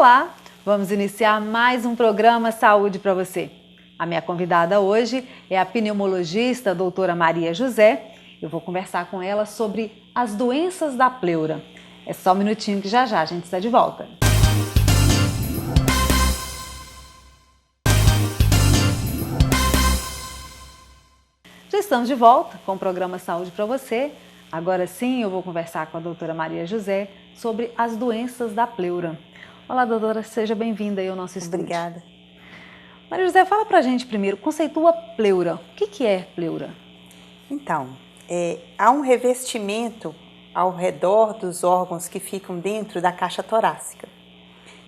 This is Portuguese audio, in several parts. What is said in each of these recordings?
Olá, vamos iniciar mais um programa Saúde para você. A minha convidada hoje é a pneumologista a doutora Maria José. Eu vou conversar com ela sobre as doenças da pleura. É só um minutinho que já a gente está de volta. Já estamos de volta com o programa Saúde para você. Agora sim eu vou conversar com a doutora Maria José sobre as doenças da pleura. Olá, doutora, seja bem-vinda aí ao nosso estúdio. Obrigada. Maria José, fala pra gente primeiro, conceitua pleura. O que é pleura? Então, há um revestimento ao redor dos órgãos que ficam dentro da caixa torácica.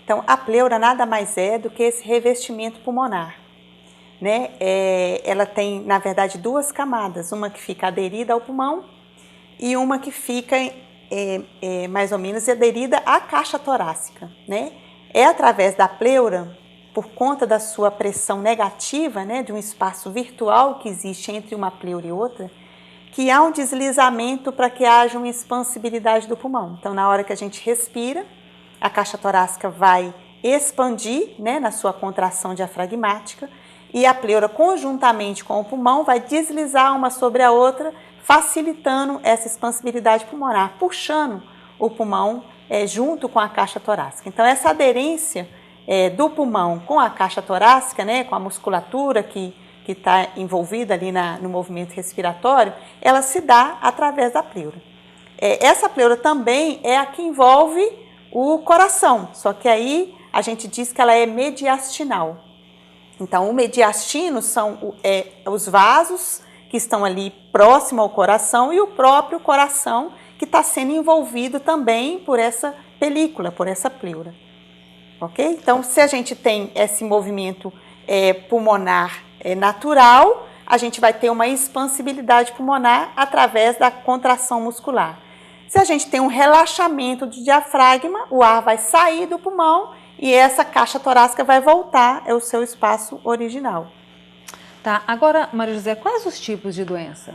Então, a pleura nada mais é do que esse revestimento pulmonar, né? Ela tem, na verdade, duas camadas, uma que fica aderida ao pulmão e uma que fica mais ou menos aderida à caixa torácica, né? É através da pleura, por conta da sua pressão negativa, né, de um espaço virtual que existe entre uma pleura e outra, que há um deslizamento para que haja uma expansibilidade do pulmão. Então, na hora que a gente respira, a caixa torácica vai expandir, né, na sua contração diafragmática, e a pleura, conjuntamente com o pulmão, vai deslizar uma sobre a outra, facilitando essa expansibilidade pulmonar, puxando o pulmão junto com a caixa torácica. Então, essa aderência do pulmão com a caixa torácica, né, com a musculatura que está envolvida ali no movimento respiratório, ela se dá através da pleura. Essa pleura também é a que envolve o coração, só que aí a gente diz que ela é mediastinal. Então, o mediastino são os vasos que estão ali próximo ao coração e o próprio coração que está sendo envolvido também por essa película, por essa pleura. Ok? Então, se a gente tem esse movimento pulmonar natural, a gente vai ter uma expansibilidade pulmonar através da contração muscular. Se a gente tem um relaxamento do diafragma, o ar vai sair do pulmão e essa caixa torácica vai voltar ao seu espaço original. Tá, agora, Maria José, quais os tipos de doença?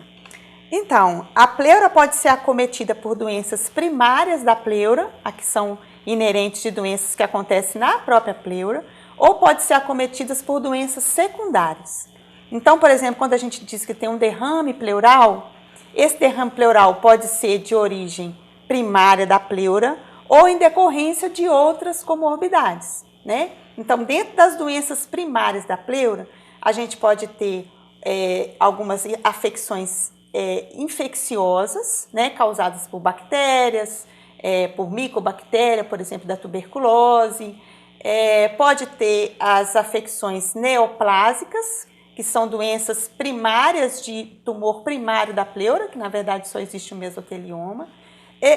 Então, a pleura pode ser acometida por doenças primárias da pleura, a que são inerentes de doenças que acontecem na própria pleura, ou pode ser acometidas por doenças secundárias. Então, por exemplo, quando a gente diz que tem um derrame pleural, esse derrame pleural pode ser de origem primária da pleura ou em decorrência de outras comorbidades, né? Então, dentro das doenças primárias da pleura, a gente pode ter algumas afecções infecciosas, né, causadas por bactérias, por micobactéria, por exemplo, da tuberculose. Pode ter as afecções neoplásicas, que são doenças primárias de tumor primário da pleura, que na verdade só existe o mesotelioma.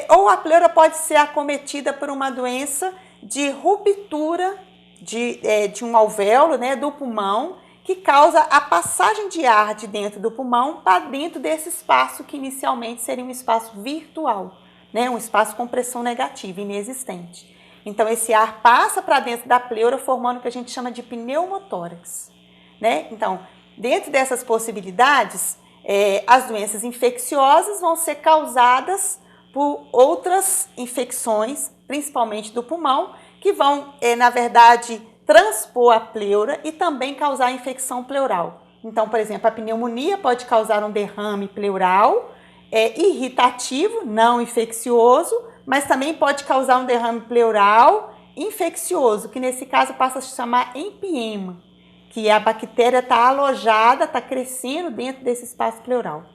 Ou a pleura pode ser acometida por uma doença de ruptura de um alvéolo, né, do pulmão, que causa a passagem de ar de dentro do pulmão para dentro desse espaço que inicialmente seria um espaço virtual, né, um espaço com pressão negativa, inexistente. Então, esse ar passa para dentro da pleura, formando o que a gente chama de pneumotórax, né? Então, dentro dessas possibilidades, as doenças infecciosas vão ser causadas por outras infecções, principalmente do pulmão, que vão, na verdade, transpor a pleura e também causar infecção pleural. Então, por exemplo, a pneumonia pode causar um derrame pleural irritativo, não infeccioso, mas também pode causar um derrame pleural infeccioso, que nesse caso passa a se chamar empiema, que a bactéria está alojada, está crescendo dentro desse espaço pleural.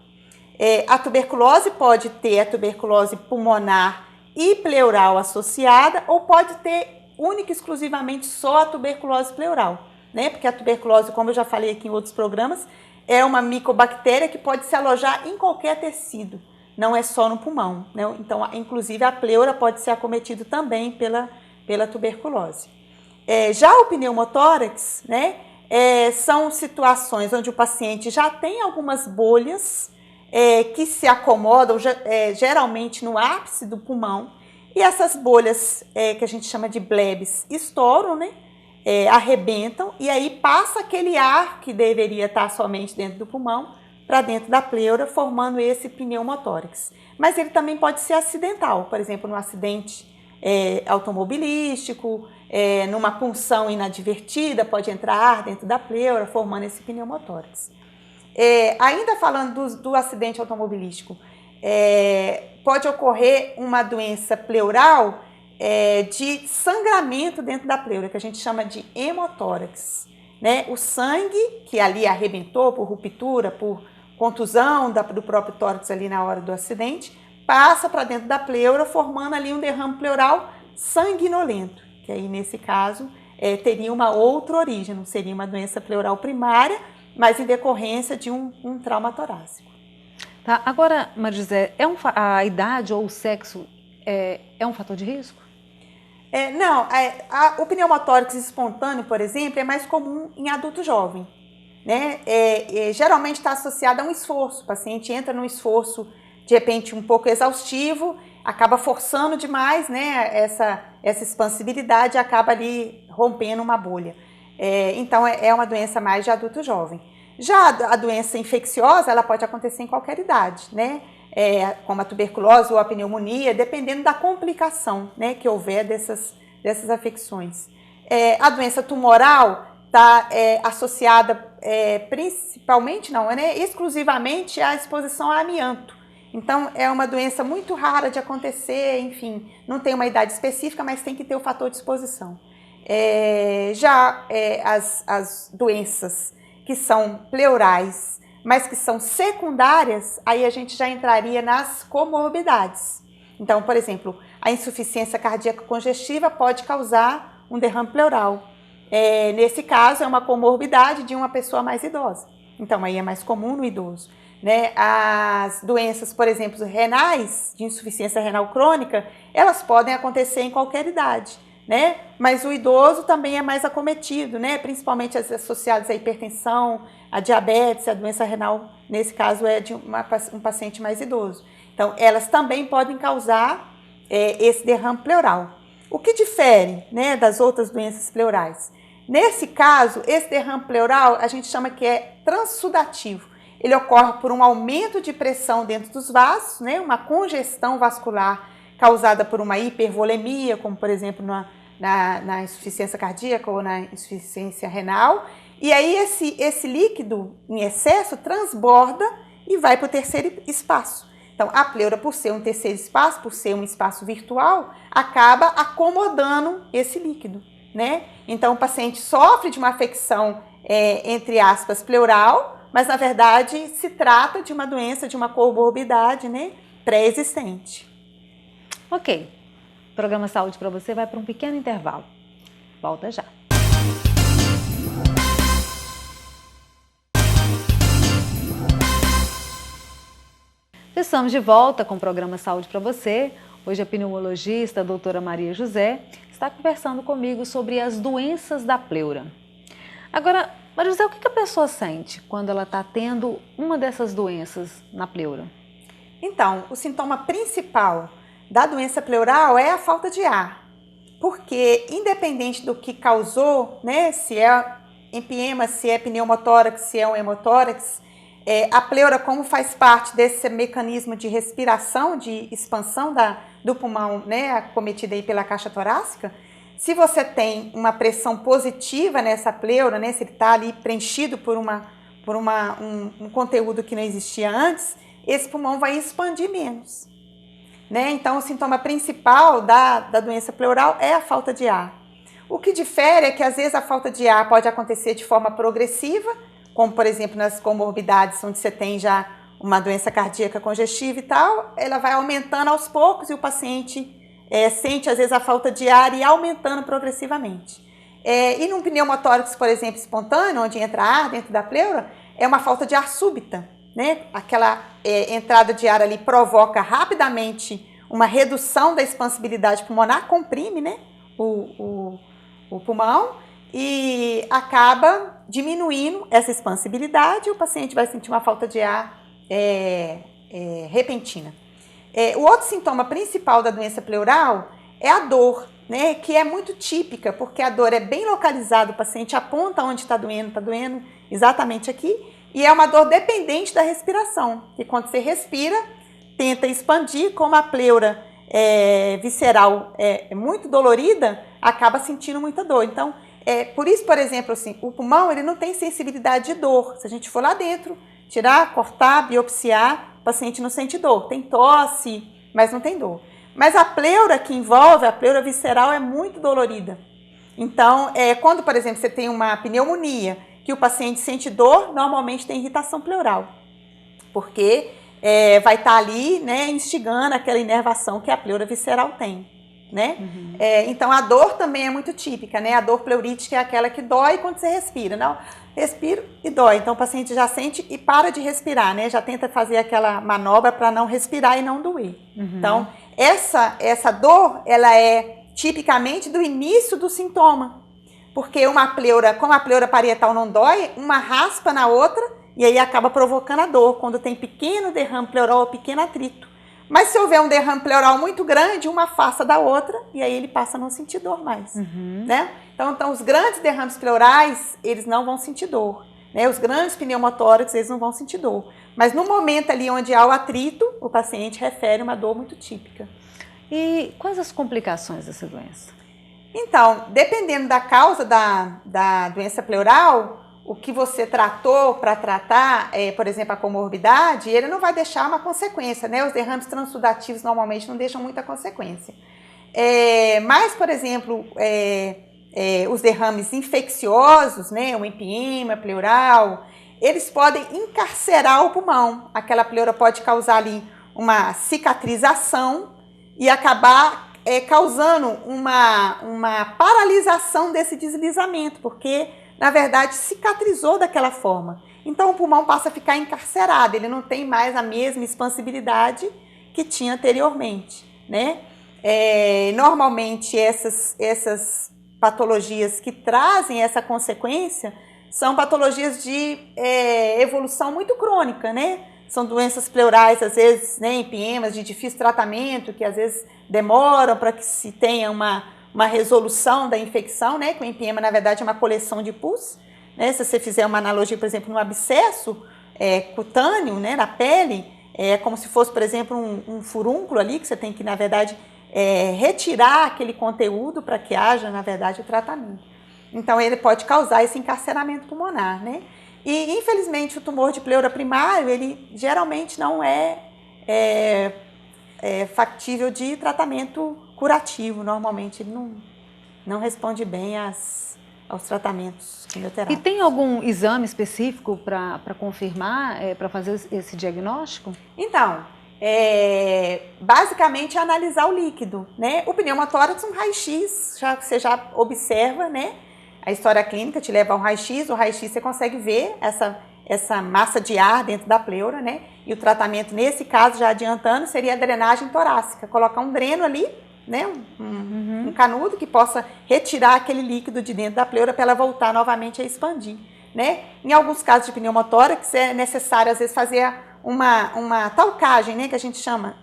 A tuberculose pode ter a tuberculose pulmonar e pleural associada, ou pode ter única e exclusivamente só a tuberculose pleural, né? Porque a tuberculose, como eu já falei aqui em outros programas, é uma micobactéria que pode se alojar em qualquer tecido, não é só no pulmão, né? Então, inclusive, a pleura pode ser acometido também pela tuberculose. Já o pneumotórax, né? São situações onde o paciente já tem algumas bolhas que se acomodam geralmente no ápice do pulmão, e essas bolhas que a gente chama de blebs estouram, né? Arrebentam, e aí passa aquele ar que deveria estar somente dentro do pulmão para dentro da pleura, formando esse pneumotórax. Mas ele também pode ser acidental, por exemplo, no acidente automobilístico, numa punção inadvertida, pode entrar ar dentro da pleura, formando esse pneumotórax. Ainda falando do acidente automobilístico, pode ocorrer uma doença pleural de sangramento dentro da pleura, que a gente chama de hemotórax. Né? O sangue que ali arrebentou por ruptura, por contusão do próprio tórax ali na hora do acidente, passa para dentro da pleura, formando ali um derrame pleural sanguinolento, que aí nesse caso teria uma outra origem, não seria uma doença pleural primária, mas em decorrência de um trauma torácico. Tá, agora, Maria José, a idade ou o sexo é um fator de risco? Não, o pneumotórax espontâneo, por exemplo, é mais comum em adulto jovem. Né? Geralmente está associado a um esforço. O paciente entra num esforço, de repente, um pouco exaustivo, acaba forçando demais, né, essa expansibilidade, acaba ali rompendo uma bolha. Então, é uma doença mais de adulto jovem. Já a doença infecciosa, ela pode acontecer em qualquer idade, né? Como a tuberculose ou a pneumonia, dependendo da complicação, né, que houver dessas afecções. A doença tumoral está associada principalmente, não, né, exclusivamente à exposição a amianto. Então, é uma doença muito rara de acontecer, enfim, não tem uma idade específica, mas tem que ter o fator de exposição. As doenças que são pleurais, mas que são secundárias, aí a gente já entraria nas comorbidades. Então, por exemplo, a insuficiência cardíaca congestiva pode causar um derrame pleural. Nesse caso, é uma comorbidade de uma pessoa mais idosa. Então, aí é mais comum no idoso. Né? As doenças, por exemplo, renais, de insuficiência renal crônica, elas podem acontecer em qualquer idade. Né? Mas o idoso também é mais acometido, né? Principalmente as associadas à hipertensão, a diabetes, a doença renal, nesse caso é de um paciente mais idoso. Então, elas também podem causar esse derrame pleural. O que difere, né, das outras doenças pleurais? Nesse caso, esse derrame pleural a gente chama que é transudativo. Ele ocorre por um aumento de pressão dentro dos vasos, né, uma congestão vascular causada por uma hipervolemia, como por exemplo na insuficiência cardíaca ou na insuficiência renal. E aí esse líquido em excesso transborda e vai para o terceiro espaço. Então, a pleura, por ser um terceiro espaço, por ser um espaço virtual, acaba acomodando esse líquido, né? Então, o paciente sofre de uma afecção, entre aspas, pleural, mas, na verdade, se trata de uma doença, de uma comorbidade, né, pré-existente. Ok. O programa Saúde para você vai para um pequeno intervalo. Volta já. Estamos de volta com o programa Saúde para você. Hoje a pneumologista, a doutora Maria José, está conversando comigo sobre as doenças da pleura. Agora, Maria José, o que a pessoa sente quando ela está tendo uma dessas doenças na pleura? Então, o sintoma principal da doença pleural é a falta de ar. Porque, independente do que causou, né, se é empiema, se é pneumotórax, se é um hemotórax, a pleura, como faz parte desse mecanismo de respiração, de expansão do pulmão, né, acometido aí pela caixa torácica, se você tem uma pressão positiva nessa pleura, né, se ele está ali preenchido por um conteúdo que não existia antes, esse pulmão vai expandir menos. Né? Então, o sintoma principal da doença pleural é a falta de ar. O que difere é que, às vezes, a falta de ar pode acontecer de forma progressiva, como, por exemplo, nas comorbidades, onde você tem já uma doença cardíaca congestiva e tal, ela vai aumentando aos poucos e o paciente sente, às vezes, a falta de ar e aumentando progressivamente. E num pneumotórax, por exemplo, espontâneo, onde entra ar dentro da pleura, é uma falta de ar súbita. Né? Aquela entrada de ar ali provoca rapidamente uma redução da expansibilidade pulmonar, comprime, né, o pulmão e acaba diminuindo essa expansibilidade e o paciente vai sentir uma falta de ar repentina. O outro sintoma principal da doença pleural é a dor, né, que é muito típica, porque a dor é bem localizada, o paciente aponta onde está doendo exatamente aqui, e é uma dor dependente da respiração, que quando você respira, tenta expandir, como a pleura visceral muito dolorida, acaba sentindo muita dor. Então, por isso, por exemplo, assim, o pulmão ele não tem sensibilidade de dor. Se a gente for lá dentro, tirar, cortar, biopsiar, o paciente não sente dor. Tem tosse, mas não tem dor. Mas a pleura que envolve, a pleura visceral, é muito dolorida. Então, quando, por exemplo, você tem uma pneumonia, que o paciente sente dor, normalmente tem irritação pleural. Porque vai estar ali, né, instigando aquela inervação que a pleura visceral tem. Né? Uhum. Então a dor também é muito típica, né? A dor pleurítica é aquela que dói quando você respira, não? Respira e dói, então o paciente já sente e para de respirar, né? Já tenta fazer aquela manobra para não respirar e não doer. Uhum. Então essa dor, ela é tipicamente do início do sintoma, porque uma pleura, como a pleura parietal não dói, uma raspa na outra e aí acaba provocando a dor, quando tem pequeno derrame pleural ou pequeno atrito. Mas se houver um derrame pleural muito grande, uma afasta da outra e aí ele passa a não sentir dor mais, né? Então os grandes derrames pleurais, eles não vão sentir dor, né? Os grandes pneumotórax, eles não vão sentir dor. Mas no momento ali onde há o atrito, o paciente refere uma dor muito típica. E quais as complicações dessa doença? Então, dependendo da causa da doença pleural, o que você tratou para tratar, por exemplo, a comorbidade, ele não vai deixar uma consequência, né? Os derrames transsudativos normalmente não deixam muita consequência. Mas, por exemplo, os derrames infecciosos, né? O empiema pleural, eles podem encarcerar o pulmão. Aquela pleura pode causar ali uma cicatrização e acabar causando uma paralisação desse deslizamento, porque na verdade, cicatrizou daquela forma. Então, o pulmão passa a ficar encarcerado, ele não tem mais a mesma expansibilidade que tinha anteriormente, né? Normalmente, essas patologias que trazem essa consequência são patologias de evolução muito crônica, né? São doenças pleurais, às vezes, né, empiemas de difícil tratamento, que às vezes demoram para que se tenha uma resolução da infecção, né? Que o empiema, na verdade, é uma coleção de pus, né? Se você fizer uma analogia, por exemplo, no abscesso cutâneo, né, na pele, é como se fosse, por exemplo, um furúnculo ali, que você tem que, na verdade, retirar aquele conteúdo para que haja, na verdade, o tratamento. Então, ele pode causar esse encarceramento pulmonar, né? E, infelizmente, o tumor de pleura primário, ele geralmente não é factível de tratamento curativo. Normalmente ele não responde bem aos tratamentos quimioterápicos. E tem algum exame específico para confirmar, para fazer esse diagnóstico? Então, basicamente é analisar o líquido, né? O pneumotórax, um raio-x, você já observa, né? A história clínica te leva ao raio-x, o raio-x você consegue ver essa massa de ar dentro da pleura, né? E o tratamento, nesse caso, já adiantando, seria a drenagem torácica. Colocar um dreno ali, né? Um canudo que possa retirar aquele líquido de dentro da pleura para ela voltar novamente a expandir, né? Em alguns casos de pneumotórax, é necessário, às vezes, fazer uma talcagem, né? Que a gente chama.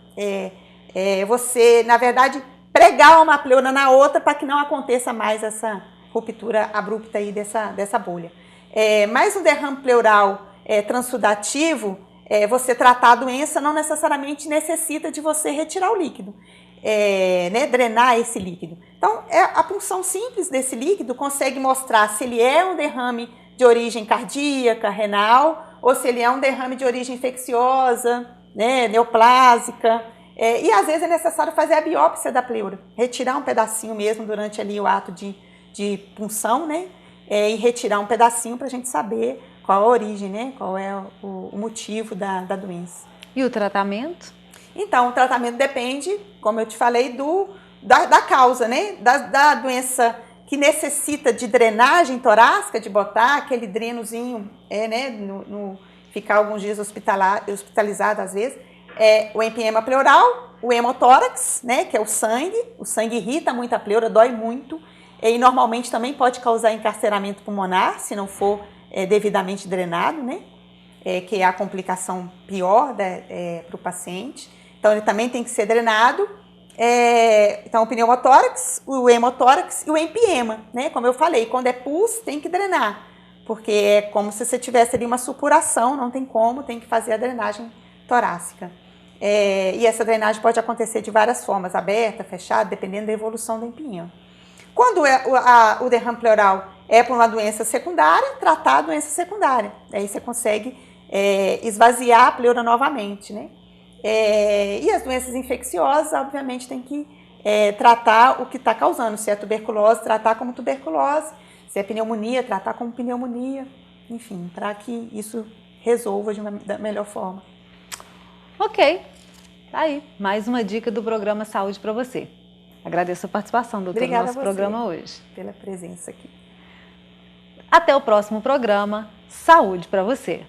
Você, na verdade, pregar uma pleura na outra para que não aconteça mais essa ruptura abrupta aí dessa bolha. Mas um derrame pleural transudativo, você tratar a doença não necessariamente necessita de você retirar o líquido, né, drenar esse líquido. Então, a punção simples desse líquido consegue mostrar se ele é um derrame de origem cardíaca, renal, ou se ele é um derrame de origem infecciosa, né, neoplásica. E às vezes é necessário fazer a biópsia da pleura, retirar um pedacinho mesmo durante ali o ato de punção, né? E retirar um pedacinho para a gente saber qual a origem, né? Qual é o motivo da doença. E o tratamento? Então, o tratamento depende, como eu te falei, da causa, né? Da doença que necessita de drenagem torácica, de botar aquele drenozinho, né? Ficar alguns dias hospitalizado às vezes. O empiema pleural, o hemotórax, né? Que é o sangue irrita muito a pleura, dói muito. E normalmente também pode causar encarceramento pulmonar, se não for devidamente drenado, né? Que é a complicação pior para o paciente. Então, ele também tem que ser drenado. Então, o pneumotórax, o hemotórax e o empiema, né? Como eu falei, quando é pus, tem que drenar, porque é como se você tivesse ali uma supuração, não tem como, tem que fazer a drenagem torácica. E essa drenagem pode acontecer de várias formas, aberta, fechada, dependendo da evolução do empenho. Quando o derrame pleural é por uma doença secundária, tratar a doença secundária. Aí você consegue esvaziar a pleura novamente, né? E as doenças infecciosas, obviamente, tem que tratar o que está causando. Se é tuberculose, tratar como tuberculose. Se é pneumonia, tratar como pneumonia. Enfim, para que isso resolva da melhor forma. Ok, tá aí. Mais uma dica do programa Saúde para você. Agradeço a participação, doutora, no nosso programa hoje. Pela presença aqui. Até o próximo programa Saúde para você.